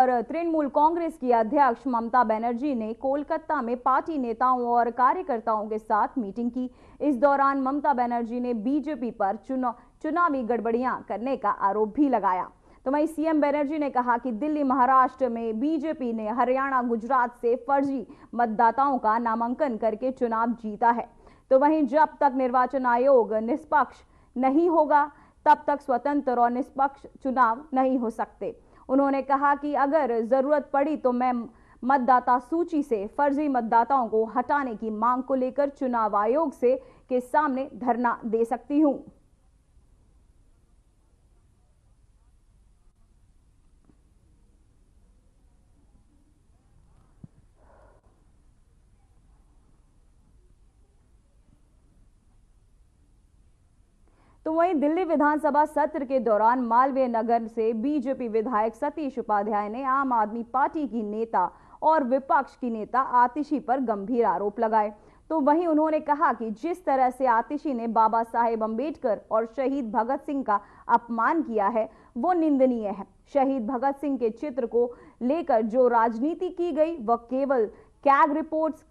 और तृणमूल कांग्रेस की अध्यक्ष ममता बनर्जी ने कोलकाता में पार्टी नेताओं और कार्यकर्ताओं के साथ मीटिंग की। इस दौरान ममता बनर्जी ने बीजेपी पर चुनावी गड़बड़ियां करने का आरोप भी लगाया। तो वहीं सीएम बनर्जी ने कहा कि दिल्ली महाराष्ट्र में बीजेपी ने हरियाणा गुजरात से फर्जी मतदाताओं का नामांकन करके चुनाव जीता है। तो वहीं जब तक निर्वाचन आयोग निष्पक्ष नहीं होगा तब तक स्वतंत्र और निष्पक्ष चुनाव नहीं हो सकते। उन्होंने कहा कि अगर जरूरत पड़ी तो मैं मतदाता सूची से फर्जी मतदाताओं को हटाने की मांग को लेकर चुनाव आयोग के सामने धरना दे सकती हूं। तो वहीं दिल्ली विधानसभा सत्र के दौरान मालवीय नगर से बीजेपी विधायक सतीश उपाध्याय ने आम आदमी पार्टी की नेता और विपक्ष की नेता आतिशी पर गंभीर आरोप लगाए। तो वहीं उन्होंने कहा कि जिस तरह से आतिशी ने बाबा साहेब अंबेडकर और शहीद भगत सिंह का अपमान किया है वो निंदनीय है। शहीद भगत सिंह के चित्र को लेकर जो राजनीति की गई वह केवल कैग रिपोर्ट्स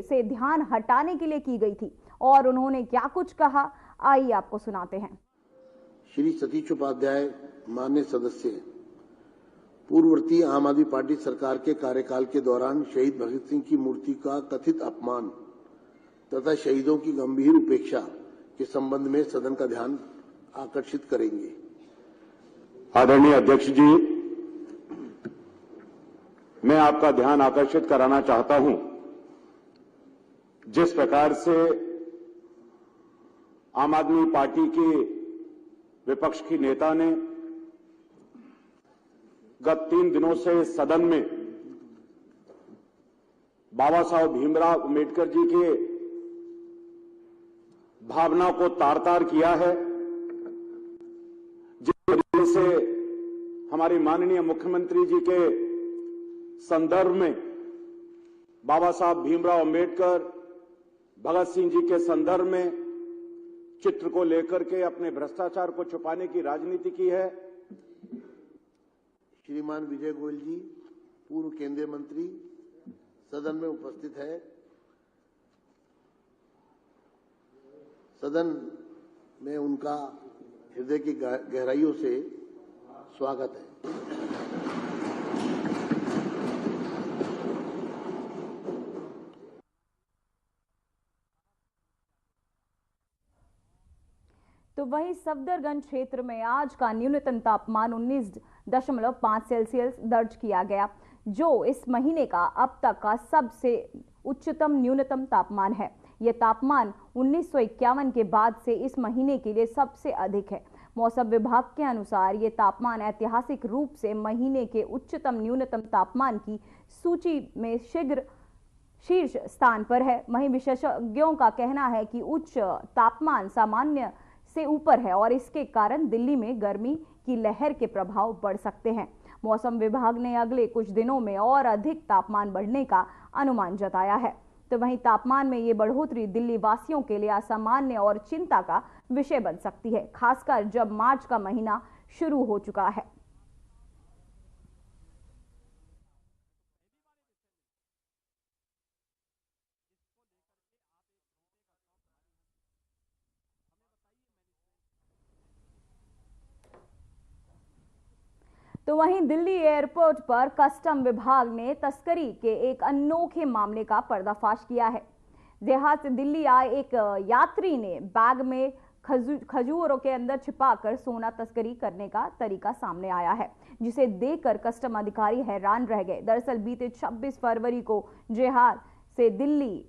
से ध्यान हटाने के लिए की गई थी। और उन्होंने क्या कुछ कहा, आइए आपको सुनाते हैं। श्री सतीश उपाध्याय माननीय सदस्य, पूर्ववर्ती आम आदमी पार्टी सरकार के कार्यकाल के दौरान शहीद भगत सिंह की मूर्ति का कथित अपमान तथा शहीदों की गंभीर उपेक्षा के संबंध में सदन का ध्यान आकर्षित करेंगे। आदरणीय अध्यक्ष जी, मैं आपका ध्यान आकर्षित कराना चाहता हूं। जिस प्रकार से आम आदमी पार्टी के विपक्ष की नेता ने गत 3 दिनों से सदन में बाबा साहब भीमराव अंबेडकर जी के भावना को तार-तार किया है, जिस वजह से हमारे माननीय मुख्यमंत्री जी के संदर्भ में बाबा साहब भीमराव अंबेडकर, भगत सिंह जी के संदर्भ में चित्र को लेकर के अपने भ्रष्टाचार को छुपाने की राजनीति की है। श्रीमान विजय गोयल जी, पूर्व केंद्रीय मंत्री, सदन में उपस्थित है। सदन में उनका हृदय की गहराइयों से स्वागत है। तो वहीं सफदरगंज क्षेत्र में आज का न्यूनतम तापमान 19.5 सेल्सियस दर्ज किया गया, जो इस महीने का अब तक का सबसे उच्चतम न्यूनतम तापमान है। यह तापमान 1951 के बाद से इस महीने के लिए सबसे अधिक है। मौसम विभाग के अनुसार ये तापमान ऐतिहासिक रूप से महीने के उच्चतम न्यूनतम तापमान की सूची में शीर्ष स्थान पर है। वहीं विशेषज्ञों का कहना है कि उच्च तापमान सामान्य से ऊपर है और इसके कारण दिल्ली में गर्मी की लहर के प्रभाव बढ़ सकते हैं। मौसम विभाग ने अगले कुछ दिनों में और अधिक तापमान बढ़ने का अनुमान जताया है। तो वहीं तापमान में ये बढ़ोतरी दिल्ली वासियों के लिए असामान्य और चिंता का विषय बन सकती है, खासकर जब मार्च का महीना शुरू हो चुका है। तो वहीं दिल्ली एयरपोर्ट पर कस्टम विभाग ने तस्करी के एक अनोखे मामले का पर्दाफाश किया है। देहात से दिल्ली आए एक यात्री ने बैग में खजूरों के अंदर छिपाकर सोना तस्करी करने का तरीका सामने आया है, जिसे देखकर कस्टम अधिकारी हैरान रह गए। दरअसल बीते 26 फरवरी को देहात से दिल्ली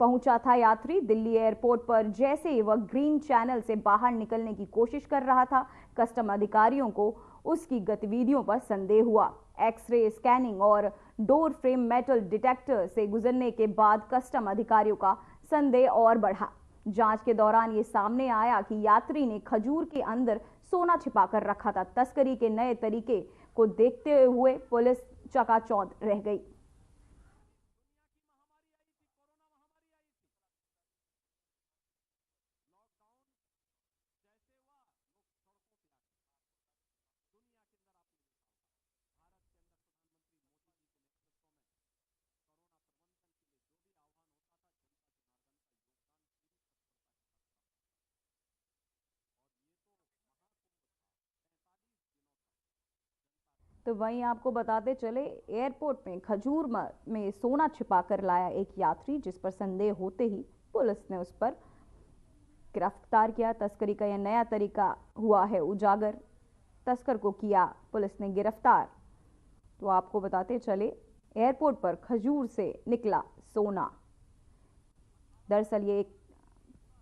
पहुंचा था यात्री। दिल्ली एयरपोर्ट पर जैसे ही वह ग्रीन चैनल से बाहर निकलने की कोशिश कर रहा था, कस्टम अधिकारियों को उसकी गतिविधियों पर संदेह हुआ। एक्सरे स्कैनिंग और डोर फ्रेम मेटल डिटेक्टर से गुजरने के बाद कस्टम अधिकारियों का संदेह और बढ़ा। जांच के दौरान ये सामने आया कि यात्री ने खजूर के अंदर सोना छिपाकर रखा था। तस्करी के नए तरीके को देखते हुए पुलिस चकाचौंध रह गई। तो वहीं आपको बताते चले, एयरपोर्ट में खजूर में सोना छिपा कर लाया एक यात्री, जिस पर संदेह होते ही पुलिस ने उस पर गिरफ्तार किया। तस्करी का यह नया तरीका हुआ है उजागर, तस्कर को किया पुलिस ने गिरफ्तार। तो आपको बताते चले, एयरपोर्ट पर खजूर से निकला सोना। दरअसल ये एक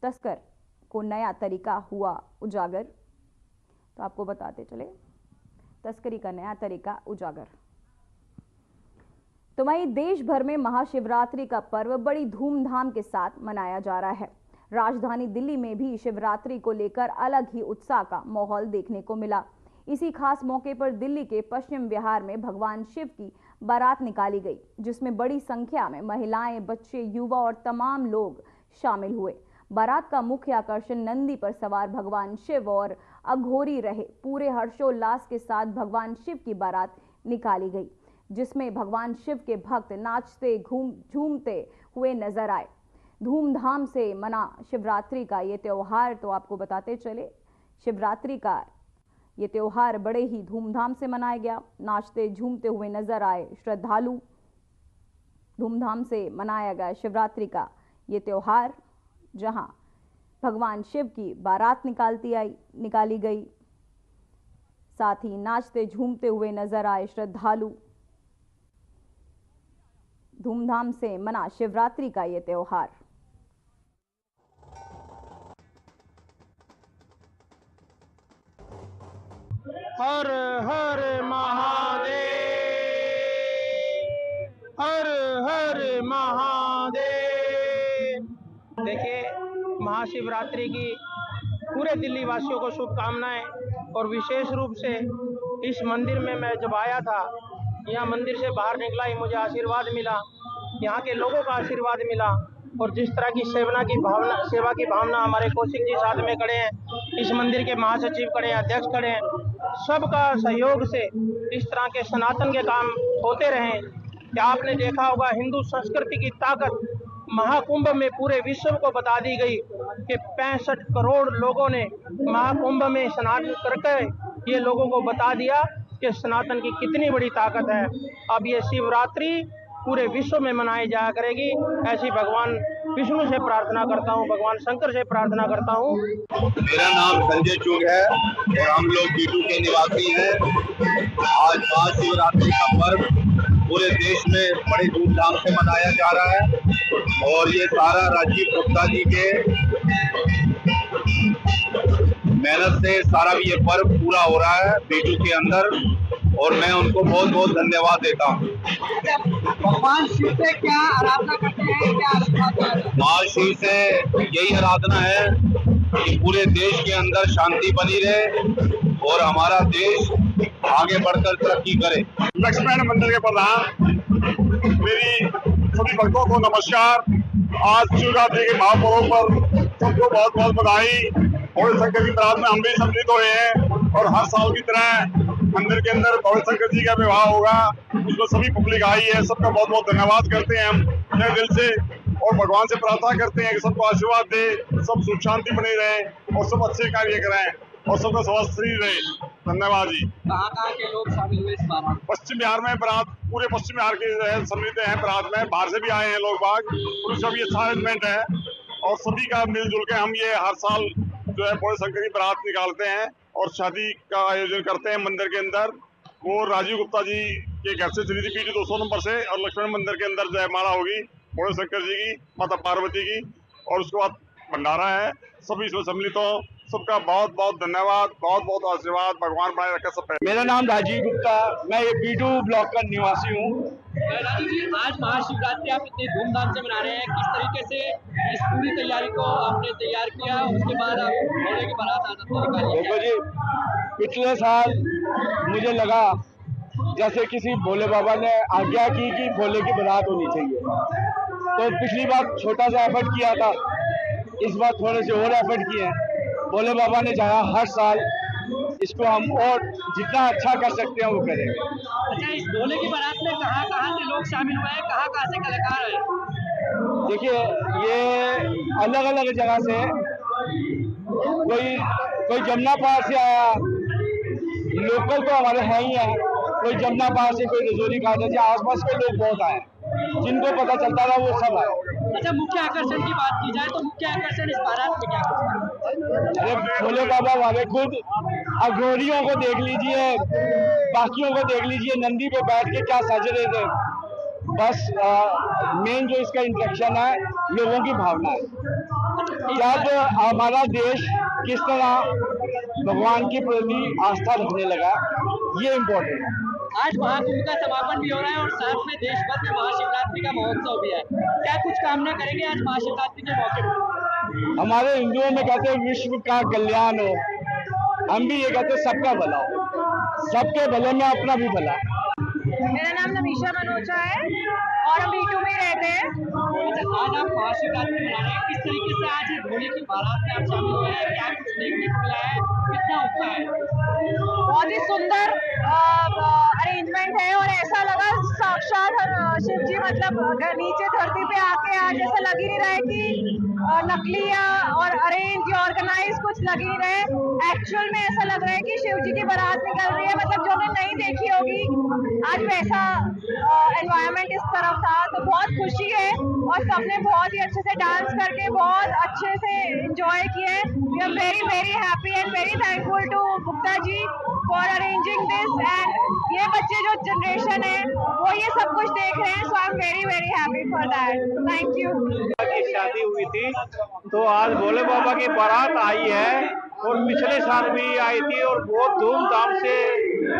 तस्कर को नया तरीका हुआ उजागर। तो आपको बताते चले, तस्करी का नया तरीका उजागर। तो वहीं देश भर में महाशिवरात्रि का पर्व बड़ी धूमधाम के साथ मनाया जा रहा है। राजधानी दिल्ली में भी शिवरात्रि को लेकर अलग ही उत्साह का माहौल देखने को मिला। इसी खास मौके पर दिल्ली के पश्चिम विहार में भगवान शिव की बारात निकाली गई, जिसमें बड़ी संख्या में महिलाएं, बच्चे, युवा और तमाम लोग शामिल हुए। बारात का मुख्य आकर्षण नंदी पर सवार भगवान शिव और अघोरी रहे। पूरे हर्षोल्लास के साथ भगवान शिव की बारात निकाली गई, जिसमें भगवान शिव के भक्त नाचते झूमते हुए नजर आए। धूमधाम से मना शिवरात्रि का ये त्योहार। तो आपको बताते चले, शिवरात्रि का ये त्योहार बड़े ही धूमधाम से मनाया गया। नाचते झूमते हुए नजर आए श्रद्धालु। धूमधाम से मनाया गया शिवरात्रि का ये त्योहार, जहां भगवान शिव की बारात निकाली गई, साथ ही नाचते झूमते हुए नजर आए श्रद्धालु। धूमधाम से मना शिवरात्रि का ये त्योहार। हर हर महादेव, हर हर महादेव। देखिए, महाशिवरात्रि की पूरे दिल्ली वासियों को शुभकामनाएं। और विशेष रूप से इस मंदिर में मैं जब आया था, यहाँ मंदिर से बाहर निकला ही मुझे आशीर्वाद मिला, यहाँ के लोगों का आशीर्वाद मिला। और जिस तरह की सेवा की भावना हमारे कौशिक जी साथ में खड़े हैं, इस मंदिर के महासचिव खड़े हैं, अध्यक्ष खड़े हैं, सबका सहयोग से इस तरह के सनातन के काम होते रहें। क्या आपने देखा होगा, हिंदू संस्कृति की ताकत महाकुंभ में पूरे विश्व को बता दी गई कि 65 करोड़ लोगों ने महाकुंभ में स्नान करके ये लोगों को बता दिया कि सनातन की कितनी बड़ी ताकत है। अब ये शिवरात्रि पूरे विश्व में मनाई जाया करेगी, ऐसी भगवान विष्णु से प्रार्थना करता हूँ, भगवान शंकर से प्रार्थना करता हूँ। मेरा नाम संजय चुग है और हम लोग बीटू के निवासी हैं। आज महाशिवरात्रि का पर्व पूरे देश में बड़े धूमधाम से मनाया जा रहा है और ये सारा राजीव गुप्ता जी के मेहनत से सारा ये पर्व पूरा हो रहा है बीटू के अंदर, और मैं उनको बहुत बहुत धन्यवाद देता हूँ। भगवान शिव से क्या आराधना करते हैं, क्या आशीर्वाद? महाशिव से यही आराधना है कि पूरे देश के अंदर शांति बनी रहे और हमारा देश आगे बढ़कर तरक्की करे। लक्ष्मण मंदिर के प्रधान, मेरी सभी भक्तों को नमस्कार। आज शिवरात्रि के महापर्व पर सबको बहुत बहुत बधाई। और शंकर की बारात में हम भी सम्मिलित हुए हैं और हर साल की तरह मंदिर के अंदर भोले शंकर जी का विवाह होगा, उसमें सभी पब्लिक आई है। सबका बहुत बहुत धन्यवाद करते हैं हम अपने दिल से और भगवान से प्रार्थना करते हैं कि सबको आशीर्वाद दे, सब सुख शांति बनी रहे और सब अच्छे कार्य करें और सबका स्वास्थ्य शरीर रहे। धन्यवाद जी। कहाँ के लोग शामिल हुए इस बारात? पश्चिम बिहार में बारात, पूरे पश्चिम बिहार के सम्मिलित हैं बारात में, बाहर से भी आए हैं लोग बाग। उसका भी अच्छा अरेंजमेंट है और सभी का मिलजुल के हम ये हर साल जो है भोले शंकर की बारात निकालते हैं और शादी का आयोजन करते हैं मंदिर के अंदर। वो राजीव गुप्ता जी के घर से चली थी पीटी 200 नंबर से, और लक्ष्मण मंदिर के अंदर जयमाला होगी भोले शंकर जी की, माता पार्वती की, और उसके बाद भंडारा है। सभी इसमें सम्मिलित हो, सबका बहुत बहुत धन्यवाद, बहुत बहुत आशीर्वाद, भगवान बनाए रखे सब। मेरा नाम राजीव गुप्ता, मैं ये बीटू ब्लॉक का निवासी हूँ। राजीव जी, आज महाशिवरात्रि आप इतने धूमधाम से मना रहे हैं, किस तरीके से इस पूरी तैयारी को आपने तैयार किया, उसके बाद आप भोले की बारात निकाली? देखो जी, पिछले साल मुझे लगा जैसे किसी भोले बाबा ने आज्ञा की कि भोले की बारात होनी चाहिए, तो पिछली बार छोटा सा एफर्ट किया था, इस बार थोड़े से और एफर्ट किए हैं। भोले बाबा ने चाहा हर साल इसको हम और जितना अच्छा कर सकते हैं वो करेंगे। अच्छा, इस भोले की बारात में कहाँ से लोग शामिल हुए हैं, कहाँ से कलाकार हैं? देखिए, ये अलग अलग जगह से, कोई जमुना पार से आया, लोकल तो हमारे हैं ही हैं, कोई जमुना पार से, कोई रजौरी घाट से, आसपास के लोग बहुत आए, जिनको पता चलता था वो सब आए। अच्छा, मुख्य आकर्षण की बात की जाए तो मुख्य आकर्षण इस बारात में क्या कुछ? अरे भोले बाबा वाले खुद अघोरियों को देख लीजिए, बाकियों को देख लीजिए, नंदी पे बैठ के क्या सज रहे थे। बस मेन जो इसका इंट्रैक्शन है लोगों की भावना है, जब हमारा देश किस तरह भगवान के प्रति आस्था रखने लगा, ये इम्पोर्टेंट है। आज महाकुंभ का समापन भी हो रहा है और साथ में देश भर में महाशिवरात्रि का महोत्सव भी है। क्या कुछ कामना करेंगे आज महाशिवरात्रि के मौके पर? हमारे हिंदुओं में कहते हैं विश्व का कल्याण हो, हम भी ये कहते हैं सबका भला हो, सबके भले में अपना भी भला। मेरा नाम नमीशा मनोचा है और हम B2 में रहते हैं। आज आप महाशिवरात्रि मना रहे हैं, किस तरीके से आज भोले की बारात में आप शामिल हुए हैं? क्या कुछ देखने को मिला है, कितना उत्साह है? बहुत ही सुंदर अरेंजमेंट है और ऐसा लगा साक्षात शिव जी मतलब नीचे धरती पे आके आज ऐसा लग ही नहीं रहा है कि नकली या और अरेंज या ऑर्गेनाइज कुछ लग ही नहीं रहे। एक्चुअल में ऐसा लग रहा है कि शिव जी की बारात निकल रही है, मतलब जो हमने नहीं देखी होगी आज वैसा एनवायरनमेंट इस तरफ था। तो बहुत खुशी है और सबने बहुत ही अच्छे से डांस करके बहुत अच्छे से एंजॉय किए। We are very very happy and very thankful to Gupta ji for arranging this. And ये बच्चे जो जनरेशन है वो ये सब कुछ देख रहे हैं, so I am very very happy for that. Thank you. शादी हुई थी तो आज भोले बाबा की बारात आई है और पिछले साल भी आई थी और बहुत धूमधाम से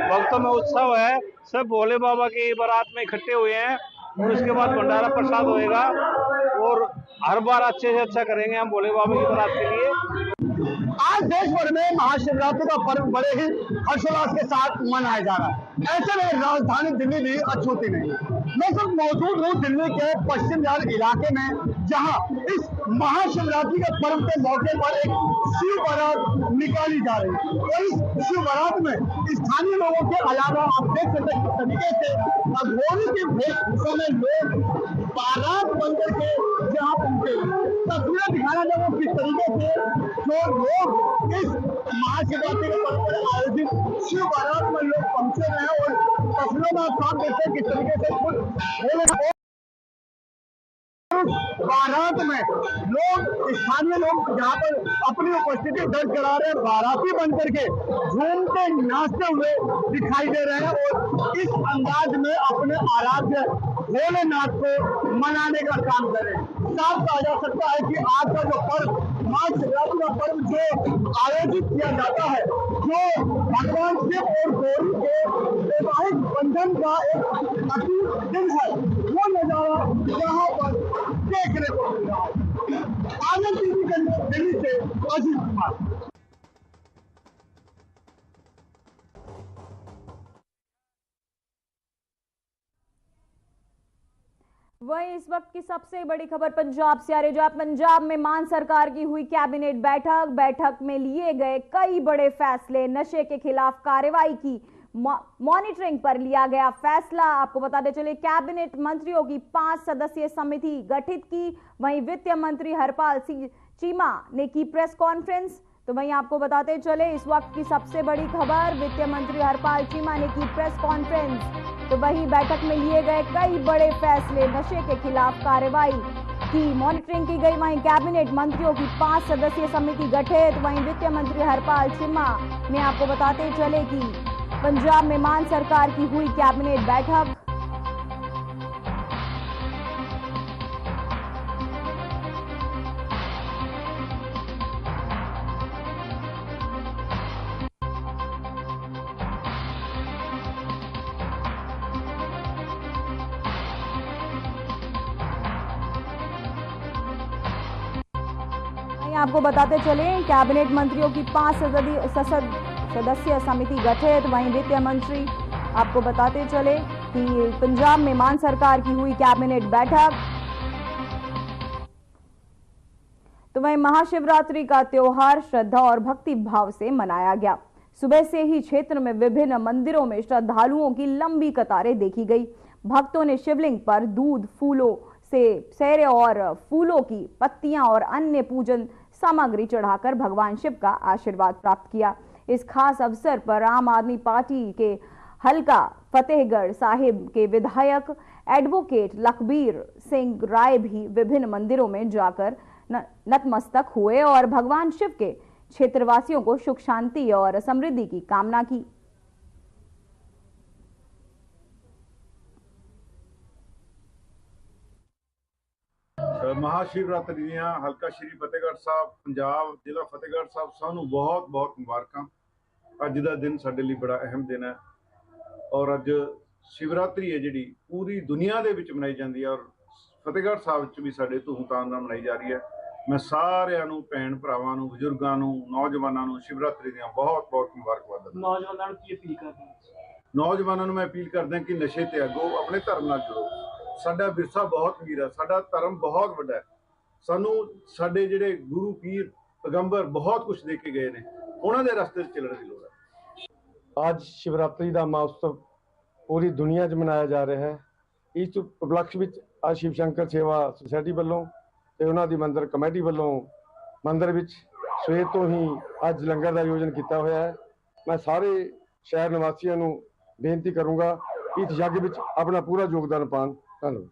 भक्तों में उत्सव है। सब भोले बाबा की बारात में इकट्ठे हुए हैं और उसके बाद भंडारा प्रसाद होएगा और हर बार अच्छे से अच्छा करेंगे हम भोले बाबा की बारात के लिए। आज देश भर में महाशिवरात्रि का पर्व बड़े ही हर्षोल्लास के साथ मनाया जा रहा है। ऐसे में राजधानी दिल्ली भी अछूती नहीं। मैं सब मौजूद हूँ दिल्ली के पश्चिम बिहार इलाके में, जहाँ इस महाशिवरात्रि के पर्व के मौके पर एक शिव बारात निकाली जा रही है और इस शिव बारात में स्थानीय लोगों के अलावा आप देख सकते हैं तरीके से अघोरी के वेशभूषा में लोग बारात बनकर के जहाँ पहुंचे। तस्वीरें दिखाना चाहूँ किस तरीके से जो लोग इस महाशिवरात्रि के पर्व पर आयोजित शिव बारात में लोग पहुंचे हुए हैं और तस्वीरों में आप साफ देखते हैं किस तरीके से खुद बारात में लोग स्थानीय लोग जहाँ पर अपनी उपस्थिति दर्ज करा रहे हैं, बाराती बनकर के झूमते नाचते हुए दिखाई दे रहे हैं और इस अंदाज में अपने आराध्य भोलेनाथ को मनाने का काम कर रहे हैं। साफ कहा जा सकता है कि आज का जो पर्व महाशिवरात्रि का पर्व जो आयोजित किया जाता है, जो भगवान शिव और गौरी के वैवाहिक बंधन का एक अटूट दिन है, वो नजारा यहाँ पर देखने को मिल रहा है। आनंद टीवी के लिए दिल्ली से अजीत कुमार। वहीं इस वक्त की सबसे बड़ी खबर पंजाब से आ रही, जहां पंजाब में मान सरकार की हुई कैबिनेट बैठक में लिए गए कई बड़े फैसले। नशे के खिलाफ कार्रवाई की मॉनिटरिंग पर लिया गया फैसला। आपको बताते चले कैबिनेट मंत्रियों की 5 सदस्यीय समिति गठित की। वहीं वित्त मंत्री हरपाल सिंह चीमा ने की प्रेस कॉन्फ्रेंस। तो वहीं आपको बताते चले इस वक्त की सबसे बड़ी खबर, वित्त मंत्री हरपाल चीमा ने की प्रेस कॉन्फ्रेंस। तो वहीं बैठक में लिए गए कई बड़े फैसले, नशे के खिलाफ कार्रवाई की मॉनिटरिंग की गई। वहीं कैबिनेट मंत्रियों की 5 सदस्यीय समिति गठित। वहीं वित्त मंत्री हरपाल चीमा ने आपको बताते चले कि पंजाब में मान सरकार की हुई कैबिनेट बैठक। आपको बताते चले कैबिनेट मंत्रियों की 5 सदस्यीय समिति गठित। वहीं वित्त मंत्री आपको बताते चले कि पंजाब में मान सरकार की हुई कैबिनेट बैठक। तो वहीं महाशिवरात्रि का त्योहार श्रद्धा और भक्ति भाव से मनाया गया। सुबह से ही क्षेत्र में विभिन्न मंदिरों में श्रद्धालुओं की लंबी कतारें देखी गई। भक्तों ने शिवलिंग पर दूध, फूलों से सेरे और फूलों की पत्तियां और अन्य पूजन सामग्री चढ़ाकर भगवान शिव का आशीर्वाद प्राप्त किया। इस खास अवसर पर आम आदमी पार्टी के हल्का फतेहगढ़ साहिब के विधायक एडवोकेट लखबीर सिंह राय भी विभिन्न मंदिरों में जाकर नतमस्तक हुए और भगवान शिव के क्षेत्रवासियों को सुख शांति और समृद्धि की कामना की। महाशिवरात्रि ਦੀਆਂ ਹਲਕਾ ਸ਼੍ਰੀ ਫਤਿਹਗੜ੍ਹ ਸਾਹਿਬ ਪੰਜਾਬ ਜ਼ਿਲ੍ਹਾ ਫਤਿਹਗੜ੍ਹ ਸਾਹਿਬ ਸਾਨੂੰ ਬਹੁਤ ਬਹੁਤ ਮੁਬਾਰਕਾਂ। ਅੱਜ ਦਾ ਦਿਨ ਸਾਡੇ ਲਈ ਬੜਾ ਅਹਿਮ ਦਿਨ ਹੈ ਔਰ ਅੱਜ शिवरात्रि है जी पूरी दुनिया ਦੇ ਵਿੱਚ ਮਨਾਈ ਜਾਂਦੀ ਹੈ ਔਰ ਫਤਿਹਗੜ੍ਹ ਸਾਹਿਬ ਵਿੱਚ ਵੀ ਸਾਡੇ ਧੂਮਧਾਮ ਨਾਲ ਮਨਾਈ ਜਾ ਰਹੀ ਹੈ। ਮੈਂ ਸਾਰਿਆਂ ਨੂੰ ਭੈਣ ਭਰਾਵਾਂ ਨੂੰ ਬਜ਼ੁਰਗਾਂ ਨੂੰ ਨੌਜਵਾਨਾਂ ਨੂੰ शिवरात्रि ਦੀਆਂ ਬਹੁਤ ਬਹੁਤ ਮੁਬਾਰਕਬਾਦ ਦਿੰਦਾ। ਨੌਜਵਾਨਾਂ ਨੂੰ ਕੀ ਅਪੀਲ ਕਰਦੇ ਹੋ? ਨੌਜਵਾਨਾਂ ਨੂੰ ਮੈਂ ਅਪੀਲ ਕਰਦਾ ਕਿ ਨਸ਼ੇ ਤਿਆਗੋ, ਆਪਣੇ ਧਰਮ ਨਾਲ ਜੁੜੋ। ਸਾਡਾ ਵਿਰਸਾ ਬਹੁਤ ਵੀਰ ਹੈ, ਸਾਡਾ ਧਰਮ ਬਹੁਤ ਵੱਡਾ ਹੈ। ਸਾਨੂੰ ਸਾਡੇ ਜਿਹੜੇ ਗੁਰੂ ਪੀਰ ਪੈਗੰਬਰ ਬਹੁਤ ਕੁਝ ਦੇ ਕੇ ਗਏ ਨੇ, ਉਹਨਾਂ ਦੇ ਰਸਤੇ 'ਚ ਚੱਲਣ ਦੀ ਲੋੜ ਹੈ। ਅੱਜ शिवरात्रि ਦਾ ਮਹੋਤਸਵ पूरी दुनिया च मनाया जा रहा है। इस उपलक्ष्य में आज शिव शंकर सेवा सोसायटी वालों ते उन्हां दी मंदिर कमेटी वालों मंदिर विच सवेर तो ही अज लंगर का आयोजन किया होया है। मैं सारे शहर निवासियों नूं बेनती करूँगा कि इस यज्ञ विच अपना पूरा योगदान पान। धन्यवाद।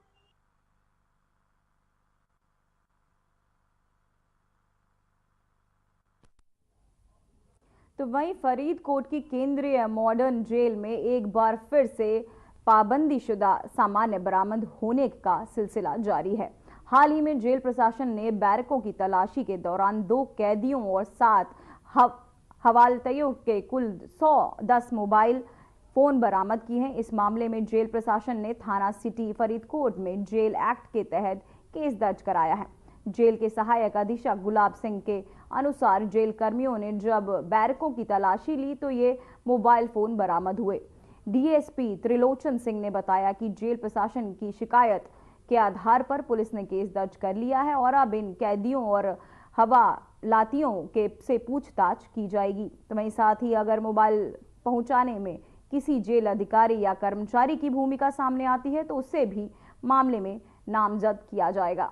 तो वहीं फरीदकोट की केंद्रीय मॉडर्न जेल में एक बार फिर से पाबंदीशुदा सामान्य बरामद होने का सिलसिला जारी है। हाल ही में जेल प्रशासन ने बैरकों की तलाशी के दौरान 2 कैदियों और 7 हवालतियों के कुल 110 मोबाइल फोन बरामद किए हैं। इस मामले में जेल प्रशासन ने थाना सिटी फरीदकोट में जेल एक्ट के तहत केस दर्ज कराया है। जेल के सहायक अधीक्षक गुलाब सिंह के अनुसार जेल कर्मियों ने जब बैरकों की तलाशी ली तो ये मोबाइल फोन बरामद हुए। डीएसपी त्रिलोचन सिंह ने बताया कि जेल प्रशासन की शिकायत के आधार पर पुलिस ने केस दर्ज कर लिया है और अब इन कैदियों और हवालातियों के से पूछताछ की जाएगी। तो वहीं साथ ही अगर मोबाइल पहुंचाने में किसी जेल अधिकारी या कर्मचारी की भूमिका सामने आती है तो उससे भी मामले में नामजद किया जाएगा।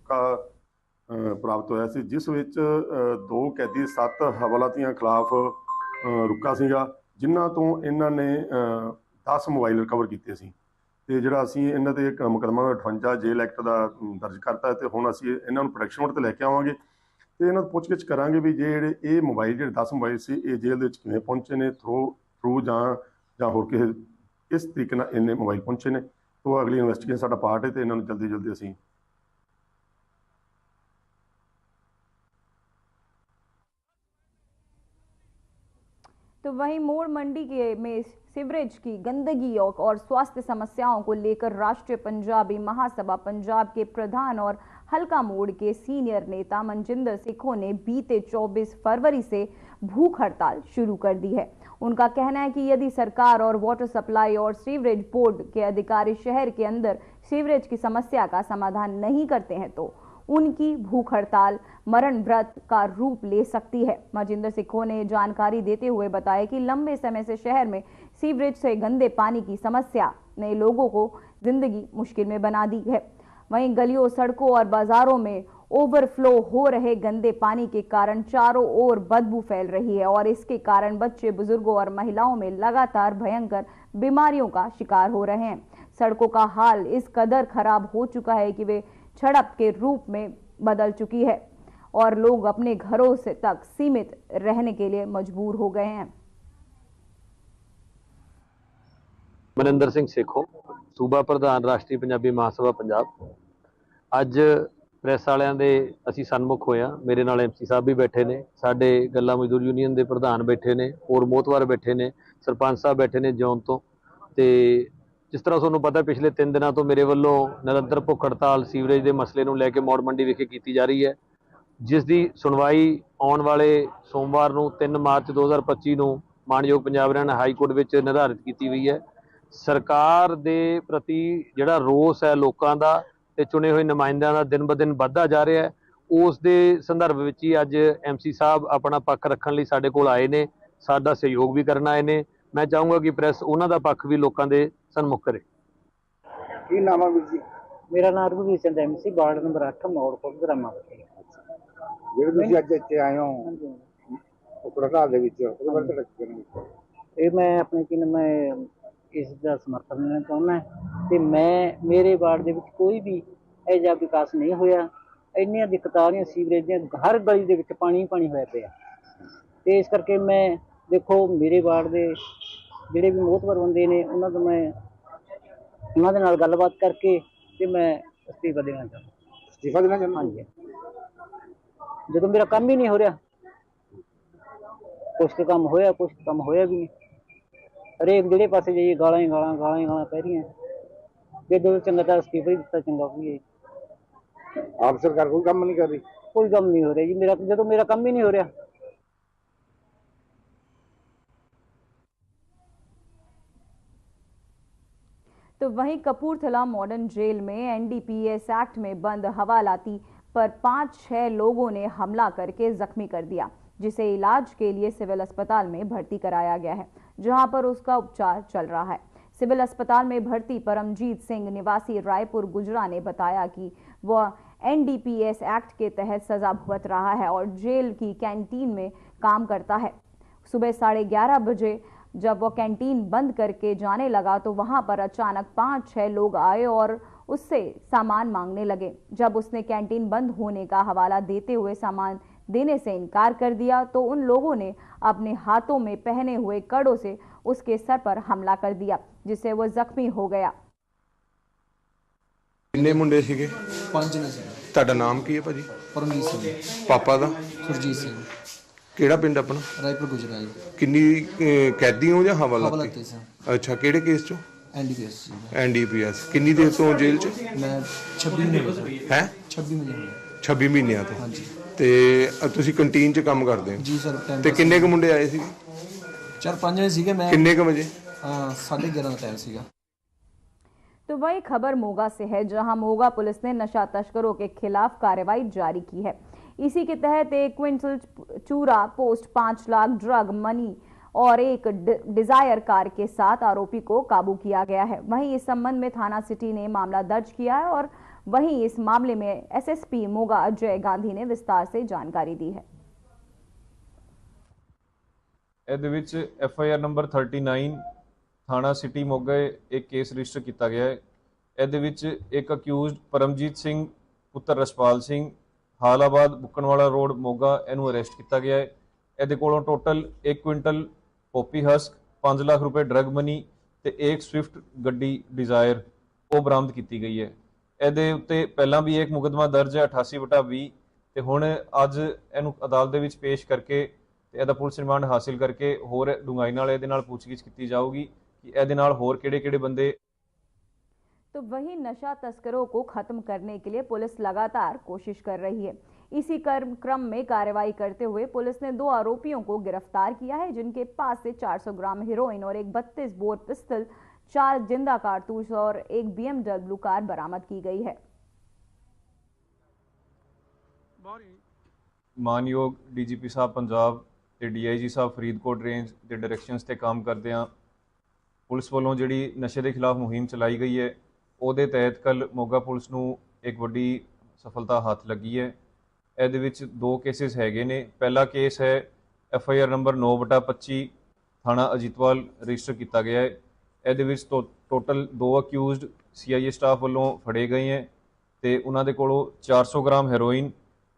प्राप्त होया सी जिस विच 2 कैदी 7 हवालातियां खिलाफ रुका सीगा, जिन्हां तो इन्हां ने 10 मोबाइल रिकवर कीते सी ते जिहड़ा असीं इन्हां दे मुकदमा 58 जेल एक्ट दा दर्ज करता है ते हुण असीं इन्हां नूं प्रोडक्शन मोड ते लैके आवांगे ते इन्हां तों पुछगिछ करांगे भी जिहड़े ये मोबाइल जिहड़े 10 मोबाइल सी ये जेल दे विच किवें पहुंचे ने, थ्रू जां होर किसे इस तरीके नाल इन्ने मोबाइल पहुंचे ने। तो अगली इन्वेस्टिगेशन साडा पार्ट है ते इन्हां नूं जल्दी असीं तो वहीं मोड़ मंडी के में सीवरेज की गंदगी और स्वास्थ्य समस्याओं को लेकर राष्ट्रीय पंजाबी महासभा पंजाब के प्रधान और हल्का मोड़ के सीनियर नेता मनजिंदर सिखों ने बीते 24 फरवरी से भूख हड़ताल शुरू कर दी है। उनका कहना है कि यदि सरकार और वाटर सप्लाई और सीवरेज बोर्ड के अधिकारी शहर के अंदर सीवरेज की समस्या का समाधान नहीं करते हैं तो उनकी भूख हड़ताल मरण व्रत का रूप ले सकती है। मनजिंदर सिखों ने जानकारी देते हुए बताया कि लंबे समय से शहर में सीवरेज से गंदे पानी की समस्या ने लोगों को जिंदगी मुश्किल में बना दी है। वहीं गलियों, सड़कों और बाजारों में ओवरफ्लो हो रहे गंदे पानी के कारण चारों ओर बदबू फैल रही है और इसके कारण बच्चे, बुजुर्गों और महिलाओं में लगातार भयंकर बीमारियों का शिकार हो रहे हैं। सड़कों का हाल इस कदर खराब हो चुका है कि वे झड़प के रूप में बदल चुकी है और लोग अपने घरों से तक सीमित रहने के लिए मजबूर हो गए हैं। ਮਨਿੰਦਰ ਸਿੰਘ ਸੇਖੋਂ, सूबा प्रधान राष्ट्रीय पंजाबी महासभा पंजाब। ਅੱਜ ਪ੍ਰੈਸ ਵਾਲਿਆਂ ਦੇ ਅਸੀਂ ਸਨਮੁਖ ਹੋਇਆ। ਮੇਰੇ ਨਾਲ ਐਮਸੀ ਸਾਹਿਬ ਵੀ ਬੈਠੇ ਨੇ, ਸਾਡੇ ਗੱਲਾਂ ਮਜ਼ਦੂਰ ਯੂਨੀਅਨ ਦੇ ਪ੍ਰਧਾਨ ਬੈਠੇ ਨੇ, ਹੋਰ ਮੋਹਤਵਾਰ ਬੈਠੇ ਨੇ, ਸਰਪੰਚ ਸਾਹਿਬ ਬੈਠੇ ਨੇ ਜੌਨ ਤੋਂ। ਤੇ ਜਿਸ ਤਰ੍ਹਾਂ ਤੁਹਾਨੂੰ ਪਤਾ ਪਿਛਲੇ 3 ਦਿਨਾਂ ਤੋਂ ਮੇਰੇ ਵੱਲੋਂ ਨਿਰੰਤਰ ਭੁੱਖ ਹੜਤਾਲ ਸੀਵਰੇਜ ਦੇ ਮਸਲੇ ਨੂੰ ਲੈ ਕੇ ਮੌੜ ਮੰਡੀ ਵਿਖੇ ਕੀਤੀ ਜਾ ਰਹੀ ਹੈ, ਜਿਸ ਦੀ ਸੁਣਵਾਈ ਆਉਣ ਵਾਲੇ ਸੋਮਵਾਰ ਨੂੰ 3 ਮਾਰਚ 2025 ਨੂੰ ਮਾਣਯੋਗ ਪੰਜਾਬ ਹਰਿਆਣਾ ਹਾਈ ਕੋਰਟ ਵਿੱਚ ਨਿਰਧਾਰਿਤ ਕੀਤੀ ਹੋਈ ਹੈ। ਸਰਕਾਰ ਦੇ ਪ੍ਰਤੀ ਜਿਹੜਾ ਰੋਸ ਹੈ ਲੋਕਾਂ ਦਾ ਤੇ ਚੁਣੇ ਹੋਏ ਨੁਮਾਇੰਦਿਆਂ ਦਾ ਦਿਨ ਬ ਦਿਨ ਵੱਧਦਾ ਜਾ ਰਿਹਾ ਹੈ, ਉਸ ਦੇ ਸੰਦਰਭ ਵਿੱਚ ਹੀ ਅੱਜ ਐਮਸੀ ਸਾਹਿਬ ਆਪਣਾ ਪੱਖ ਰੱਖਣ ਲਈ ਸਾਡੇ ਕੋਲ ਆਏ ਨੇ, ਸਾਡਾ ਸਹਿਯੋਗ ਵੀ ਕਰਨ ਆਏ ਨੇ। ਮੈਂ ਚਾਹੂੰਗਾ ਕਿ ਪ੍ਰੈਸ ਉਹਨਾਂ ਦਾ ਪੱਖ ਵੀ ਲੋਕਾਂ ਦੇ ਸਨਮੁਖ ਕਰੇ। ਕੀ ਨਾਮ ਹੈ ਵੀਰ ਜੀ? ਮੇਰਾ ਨਾਮ ਰਘੁਵੀਰ ਸਿੰਘ MC ਵਾਰਡ ਨੰਬਰ 8 ਮੌੜ ਕੋਟ ਗਰਾਮਾ। ਜਿਹੜੇ ਤੁਸੀਂ ਅੱਜ ਇੱਥੇ ਆਏ ਹੋ ਉਪਰਕਾਲ ਦੇ ਵਿੱਚ ਉਹਦੇ ਬਾਰੇ ਤੁਹਾਡਾ ਕੀ ਕਹਿਣਾ? ਇਹ ਮੈਂ ਆਪਣੇ ਕੀ ਨਾਮ ਹੈ ਇਸ ਦਾ ਸਮਰਥਨ ਦੇਣਾ ਚਾਹੁੰਦਾ ਤੇ ਮੇਰੇ ਵਾਰਡ ਦੇ ਵਿੱਚ ਕੋਈ ਵੀ ਇਹੋ ਜਿਹਾ ਵਿਕਾਸ ਨਹੀਂ ਹੋਇਆ। ਇੰਨੀਆਂ ਦਿੱਕਤਾਂ ਆ ਰਹੀਆਂ, ਸੀਵਰੇਜ ਦੀਆਂ ਹਰ ਗਲੀ ਦੇ ਵਿੱਚ ਪਾਣੀ ਹੋਇਆ ਪਿਆ ਤੇ ਇਸ ਕਰਕੇ ਮੈਂ ਦੇਖੋ ਮੇਰੇ ਵਾਰਡ ਦੇ ਜਿਹੜੇ ਵੀ ਮੋਹਤਵਰ ਬੰਦੇ ਨੇ ਉਹਨਾਂ ਦੇ ਨਾਲ ਗੱਲਬਾਤ ਕਰਕੇ ਤੇ ਮੈਂ ਅਸਤੀਫਾ ਦੇਣਾ ਚਾਹੁੰਦਾ। ਹਾਂਜੀ, ਜਦੋਂ ਮੇਰਾ ਕੰਮ ਹੀ ਨਹੀਂ ਹੋ ਰਿਹਾ, ਕੁਛ ਕੰਮ ਹੋਇਆ ਵੀ ਨਹੀਂ। ਹਰੇਕ ਜਿਹੜੇ ਪਾਸੇ ਜਾਈਏ ਗਾਲਾਂ ਹੀ ਗਾਲਾਂ ਪੈ ਰਹੀਆਂ। ਜਦੋਂ ਚੰਗਾ ਤਾਂ ਅਸਤੀਫਾ ਹੀ ਦਿੱਤਾ ਚੰਗਾ ਹੋਈ ਹੈ। ਆਪ ਸਰਕਾਰ ਕੋਈ ਕੰਮ ਨਹੀਂ ਕਰ ਰਹੀ? ਕੋਈ ਕੰਮ ਨਹੀਂ ਹੋ ਰਿਹਾ ਜੀ ਜਦੋਂ ਮੇਰਾ ਕੰਮ ही नहीं हो रहा। तो वहीं कपूरथला मॉडर्न जेल में NDPS एक्ट में बंद हवालाती पर 5-6 लोगों ने हमला करके जख्मी कर दिया, जिसे इलाज के लिए सिविल अस्पताल में भर्ती कराया गया है, जहां पर उसका उपचार चल रहा है। सिविल अस्पताल में भर्ती परमजीत सिंह निवासी रायपुर गुजरा ने बताया कि वह NDPS एक्ट के तहत सजा भुगत रहा है और जेल की कैंटीन में काम करता है। सुबह 11:30 बजे जब वह कैंटीन बंद करके जाने लगा तो वहां पर अचानक 5-6 लोग आए और उससे सामान मांगने लगे। जब उसने कैंटीन बंद होने का हवाला देते हुए सामान देने से इनकार कर दिया तो उन लोगों ने अपने हाथों में पहने हुए कड़ों से उसके सर पर हमला कर दिया, जिससे वह जख्मी हो गया। किन्ने मुंडे सीगे? 5 ने। ਤੁਹਾਡਾ ਨਾਮ ਕੀ ਹੈ ਭਾਜੀ? परमजीत सिंह। ਪਾਪਾ ਦਾ? सुरजीत सिंह। ਕਿਹੜਾ ਪਿੰਡ ਆਪਣਾ? रायपुर गुजरा जी। ਕਿੰਨੀ कैदी हो ਜਾਂ ਹਵਾਲਾਤੀ? हवालाती से। ਅੱਛਾ, ਕਿਹੜੇ ਕੇਸ ਚੋਂ? NDPS। NDPS। ਕਿੰਨੀ ਦੇਰ ਤੋਂ ਜੇਲ੍ਹ 'ਚ? मैं 26 महीने हो गए। ਹੈ 26 महीने। 26 ਮਹੀਨਿਆਂ ਤੋਂ। ਹਾਂਜੀ। ਤੇ ਤੁਸੀਂ ਕੰਟੀਨ 'ਚ ਕੰਮ ਕਰਦੇ ਹੋ? ਜੀ ਸਰ। ਤੇ ਕਿੰਨੇ ਕੁ ਮੁੰਡੇ ਆਏ ਸੀਗੇ? 4-5 ਜਣੇ ਸੀਗੇ। ਮੈਂ ਕਿੰਨੇ ਕੁ ਵਜੇ? 11:30 ਦਾ टाइम सीगा। तो वही खबर मोगा से है, जहां मोगा पुलिस ने नशा तस्करों के खिलाफ कार्रवाई जारी की है। इसी के तहत 1 क्विंटल चूरा पोस्ट 5 लाख ड्रग मनी और एक डिजायर कार के साथ आरोपी को काबू किया गया है। वहीं इस संबंध में थाना सिटी ने मामला दर्ज किया है और वहीं इस मामले में SSP मोगा अजय गांधी ने विस्तार से जानकारी दी है। ਇਹਦੇ ਵਿੱਚ FIR ਨੰਬਰ 39 ਥਾਣਾ ਸਿਟੀ ਮੋਗਾ ਇੱਕ ਕੇਸ ਰਜਿਸਟਰ ਕੀਤਾ ਗਿਆ ਹੈ। ਇਹਦੇ ਵਿੱਚ ਇੱਕ ਅਕਿਊਜ਼ਡ ਪਰਮਜੀਤ ਸਿੰਘ ਪੁੱਤਰ ਰਸ਼ਪਾਲ ਸਿੰਘ ਹਾਲਾਬਾਦ ਬੁੱਕਣਵਾਲਾ ਰੋਡ ਮੋਗਾ ਇਹਨੂੰ ਅਰੈਸਟ ਕੀਤਾ ਗਿਆ ਹੈ। ਇਹਦੇ ਕੋਲੋਂ total 1 quintal poppy husk 5 lakh ਰੁਪਏ ਡਰਗ ਮਨੀ ਤੇ ਇੱਕ ਸਵਿਫਟ ਗੱਡੀ ਡਿਜ਼ਾਇਰ ਉਹ ਬਰਾਮਦ ਕੀਤੀ ਗਈ ਹੈ। ਇਹਦੇ ਉੱਤੇ ਪਹਿਲਾਂ ਵੀ ਇੱਕ ਮੁਕੱਦਮਾ ਦਰਜ ਹੈ 88/20 ਤੇ ਹੁਣ ਅੱਜ ਇਹਨੂੰ ਅਦਾਲਤ ਦੇ ਵਿੱਚ ਪੇਸ਼ ਕਰਕੇ ਤੇ ਇਹਦਾ ਪੁਲਿਸ ਰਿਮਾਂਡ ਹਾਸਿਲ ਕਰਕੇ ਹੋਰ ਡੂੰਘਾਈ ਨਾਲ ਇਹਦੇ ਨਾਲ ਪੁੱਛਗਿੱਛ ਕੀਤੀ ਜਾਊਗੀ कि ਇਹਦੇ ਨਾਲ ਹੋਰ ਕਿਹੜੇ ਬੰਦੇ। तो वहीं नशा तस्करों को खत्म करने के लिए पुलिस लगातार कोशिश कर रही है। इसी क्रम में कार्रवाई करते हुए पुलिस ने 2 आरोपियों को गिरफ्तार किया है, जिनके पास से 400 ग्राम हेरोइन और एक 32 बोर पिस्टल, 4 जिंदा कारतूस और एक BMW कार बरामद की गई है। मानयोग DGP साहब पंजाब ਤੇ DIG ਸਾਹਿਬ ਫਰੀਦਕੋਟ ਰੇਂਜ ਦੇ ਡਾਇਰੈਕਸ਼ਨਸ ਤੇ ਕੰਮ ਕਰਦੇ ਆ। ਪੁਲਿਸ ਵੱਲੋਂ ਜਿਹੜੀ ਨਸ਼ੇ ਦੇ ਖਿਲਾਫ ਮੁਹਿੰਮ ਚਲਾਈ ਗਈ ਹੈ ਉਹਦੇ ਤਹਿਤ ਕੱਲ ਮੋਗਾ ਪੁਲਿਸ ਨੂੰ ਇੱਕ ਵੱਡੀ ਸਫਲਤਾ ਹੱਥ ਲੱਗੀ ਹੈ। ਇਹਦੇ ਵਿੱਚ 2 ਕੇਸਿਸ ਹੈਗੇ ਨੇ। ਪਹਿਲਾ ਕੇਸ ਹੈ FIR ਨੰਬਰ 9/25 ਥਾਣਾ ਅਜੀਤਵਾਲ ਰਜਿਸਟਰ ਕੀਤਾ ਗਿਆ ਹੈ। ਇਹਦੇ ਵਿੱਚ ਟੋਟਲ 2 ਅਕਿਊਜ਼ਡ CIA ਸਟਾਫ ਵੱਲੋਂ ਫੜੇ ਗਏ ਹੈ ਤੇ ਉਹਨਾਂ ਦੇ ਕੋਲੋਂ 400 ਗ੍ਰਾਮ ਹੈਰੋਇਨ,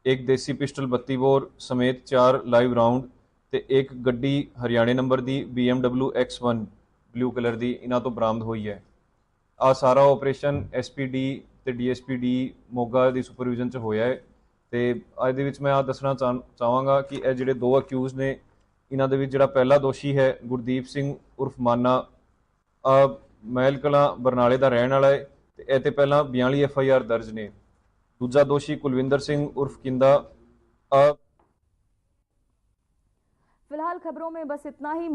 ਇੱਕ ਦੇਸੀ ਪਿਸਟਲ 32 ਬੋਰ ਸਮੇਤ 4 ਲਾਈਵ ਰਾਉਂਡ ਤੇ ਇੱਕ ਗੱਡੀ ਹਰਿਆਣੇ ਨੰਬਰ ਦੀ BMW X1 ਬਲੂ ਕਲਰ ਦੀ ਇਹਨਾਂ ਤੋਂ ਬਰਾਮਦ ਹੋਈ ਹੈ। ਆ ਸਾਰਾ ਆਪਰੇਸ਼ਨ SPD ਤੇ DSPD ਮੋਗਾ ਦੀ ਸੁਪਰਵਿਜ਼ਨ 'ਚ ਹੋਇਆ ਹੈ ਤੇ ਅੱਜ ਦੇ ਵਿੱਚ ਮੈਂ ਆ ਦੱਸਣਾ ਚਾਹਾਂਗਾ ਕਿ ਇਹ ਜਿਹੜੇ 2 ਅਕਿਊਜ਼ ਨੇ ਇਹਨਾਂ ਦੇ ਵਿੱਚ ਜਿਹੜਾ ਪਹਿਲਾ ਦੋਸ਼ੀ ਹੈ ਗੁਰਦੀਪ ਸਿੰਘ ਉਰਫ ਮਾਨਾ ਮਹਿਲ ਕਲਾਂ ਬਰਨਾਲੇ ਦਾ ਰਹਿਣ ਵਾਲਾ ਹੈ ਤੇ ਇਹ ਤੇ ਪਹਿਲਾਂ 42 FIR ਦਰਜ ਨੇ। ਦੂਜਾ ਦੋਸ਼ੀ ਕੁਲਵਿੰਦਰ ਸਿੰਘ ਉਰਫ ਕਿੰਦਾ। फिलहाल खबरों में बस इतना ही।